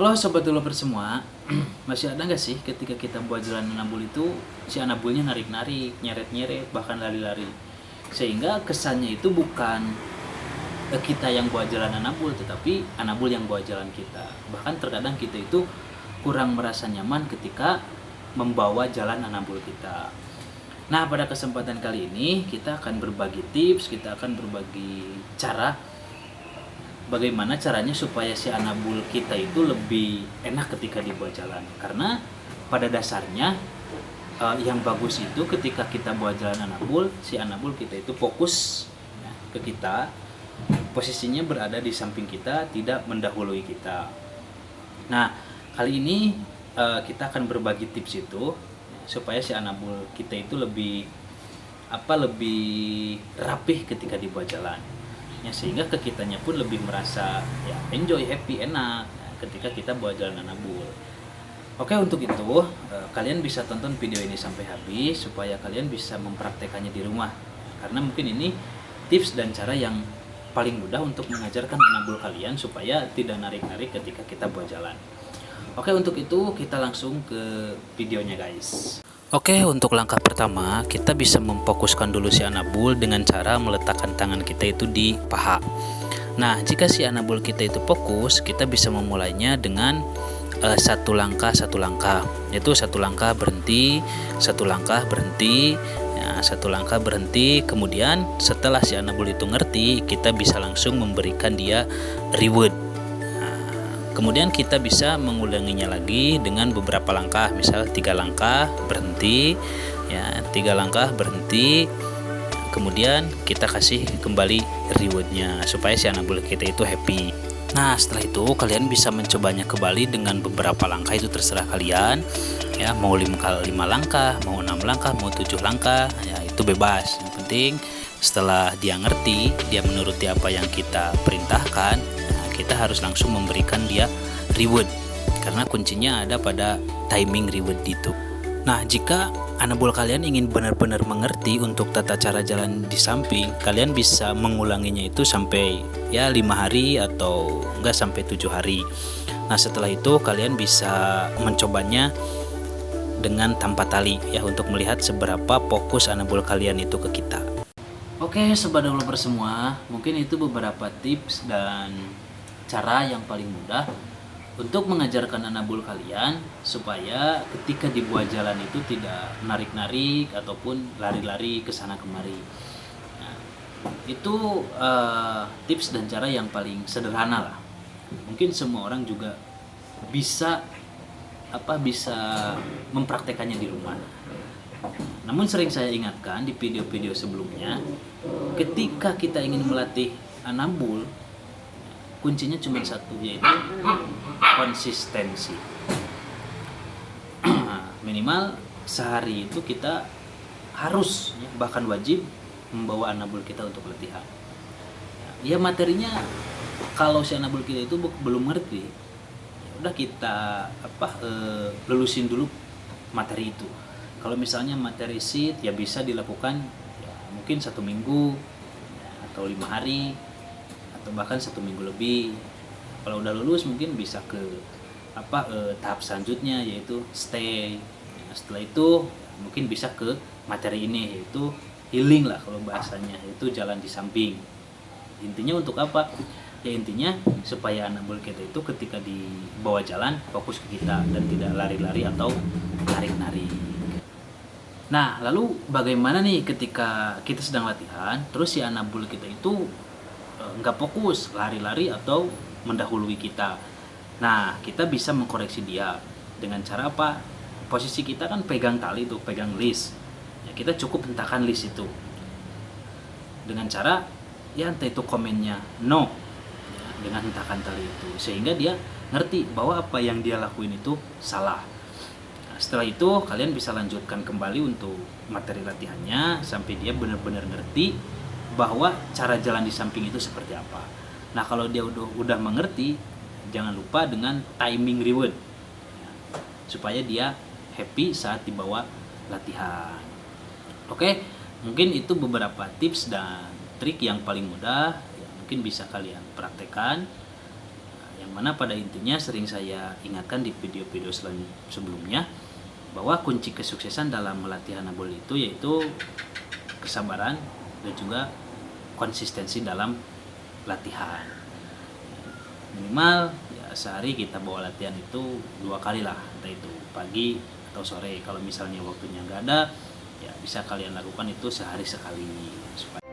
Halo sobat developer semua, masih ada nggak sih ketika kita buat jalan anabul itu si anabulnya narik-narik, nyeret-nyeret, bahkan lari-lari, sehingga kesannya itu bukan kita yang buat jalan anabul, tetapi anabul yang buat jalan kita. Bahkan terkadang kita itu kurang merasa nyaman ketika membawa jalan anabul kita. Nah, pada kesempatan kali ini kita akan berbagi tips, kita akan berbagi cara bagaimana caranya supaya si anabul kita itu lebih enak ketika dibawa jalan. Karena pada dasarnya yang bagus itu ketika kita buat jalan anabul, si anabul kita itu fokus ya, ke kita, posisinya berada di samping kita, tidak mendahului kita. Nah, kali ini kita akan berbagi tips itu supaya si anabul kita itu lebih rapih ketika dibawa jalan. Ya, sehingga ke kitanya pun lebih merasa ya enjoy, happy, enak ketika kita buat jalan anabul. Oke, untuk itu kalian bisa tonton video ini sampai habis supaya kalian bisa mempraktekannya di rumah, karena mungkin ini tips dan cara yang paling mudah untuk mengajarkan anabul kalian supaya tidak narik-narik ketika kita buat jalan. Oke, untuk itu kita langsung ke videonya guys. Oke, untuk langkah pertama kita bisa memfokuskan dulu si anabul dengan cara meletakkan tangan kita itu di paha. Nah, jika si anabul kita itu fokus, kita bisa memulainya dengan satu langkah, yaitu satu langkah berhenti, satu langkah berhenti, ya, satu langkah berhenti. Kemudian setelah si anabul itu ngerti, kita bisa langsung memberikan dia reward. Kemudian kita bisa mengulanginya lagi dengan beberapa langkah, misal 3 langkah berhenti, ya 3 langkah berhenti. Kemudian kita kasih kembali rewardnya supaya si anabul kita itu happy. Nah, setelah itu kalian bisa mencobanya kembali dengan beberapa langkah, itu terserah kalian. Ya, mau 5 langkah, mau 6 langkah, mau 7 langkah, ya itu bebas. Yang penting setelah dia ngerti, dia menuruti apa yang kita perintahkan, kita harus langsung memberikan dia reward, karena kuncinya ada pada timing reward itu. Nah, jika anabul kalian ingin benar-benar mengerti untuk tata cara jalan di samping, kalian bisa mengulanginya itu sampai ya 5 hari atau enggak sampai 7 hari. Nah, setelah itu kalian bisa mencobanya dengan tanpa tali ya, untuk melihat seberapa fokus anabul kalian itu ke kita. Oke, sobat developer semua, mungkin itu beberapa tips dan cara yang paling mudah untuk mengajarkan anabul kalian supaya ketika dibuat jalan itu tidak narik-narik ataupun lari-lari ke sana kemari. Nah, itu tips dan cara yang paling sederhana lah. Mungkin semua orang juga bisa mempraktekannya di rumah. Namun sering saya ingatkan di video-video sebelumnya, ketika kita ingin melatih anabul, kuncinya cuma satu, yaitu konsistensi. Minimal sehari itu kita harus bahkan wajib membawa anabul kita untuk latihan. Ya, materinya kalau si anabul kita itu belum ngerti, ya udah kita lulusin dulu materi itu. Kalau misalnya materi sheet ya bisa dilakukan ya, mungkin 1 minggu ya, atau 5 hari atau bahkan 1 minggu lebih. Kalau udah lulus mungkin bisa ke tahap selanjutnya, yaitu stay. Nah, setelah itu mungkin bisa ke materi ini, yaitu healing lah kalau bahasanya, yaitu jalan di samping. Intinya untuk apa? Ya intinya supaya anabul kita itu ketika dibawa jalan fokus ke kita dan tidak lari-lari atau narik-narik. Nah, lalu bagaimana nih ketika kita sedang latihan terus si anabul kita itu nggak fokus, lari-lari atau mendahului kita? Nah, kita bisa mengkoreksi dia dengan cara apa? Posisi kita kan pegang tali tuh, pegang list ya, kita cukup hentakan list itu dengan cara ya entah itu komennya no ya, dengan hentakan tali itu, sehingga dia ngerti bahwa apa yang dia lakuin itu salah. Nah, setelah itu kalian bisa lanjutkan kembali untuk materi latihannya sampai dia benar-benar ngerti bahwa cara jalan di samping itu seperti apa. Nah, kalau dia udah mengerti, jangan lupa dengan timing reward ya, supaya dia happy saat dibawa latihan. Oke, mungkin itu beberapa tips dan trik yang paling mudah ya, mungkin bisa kalian praktekkan. Nah, Yang mana pada intinya sering saya ingatkan di video-video sebelumnya bahwa kunci kesuksesan dalam latihan Hanabol itu yaitu kesabaran dan juga konsistensi dalam latihan. Minimal ya sehari kita bawa latihan itu 2 kali lah, entah itu pagi atau sore. Kalau misalnya waktunya nggak ada, ya bisa kalian lakukan itu sehari sekali supaya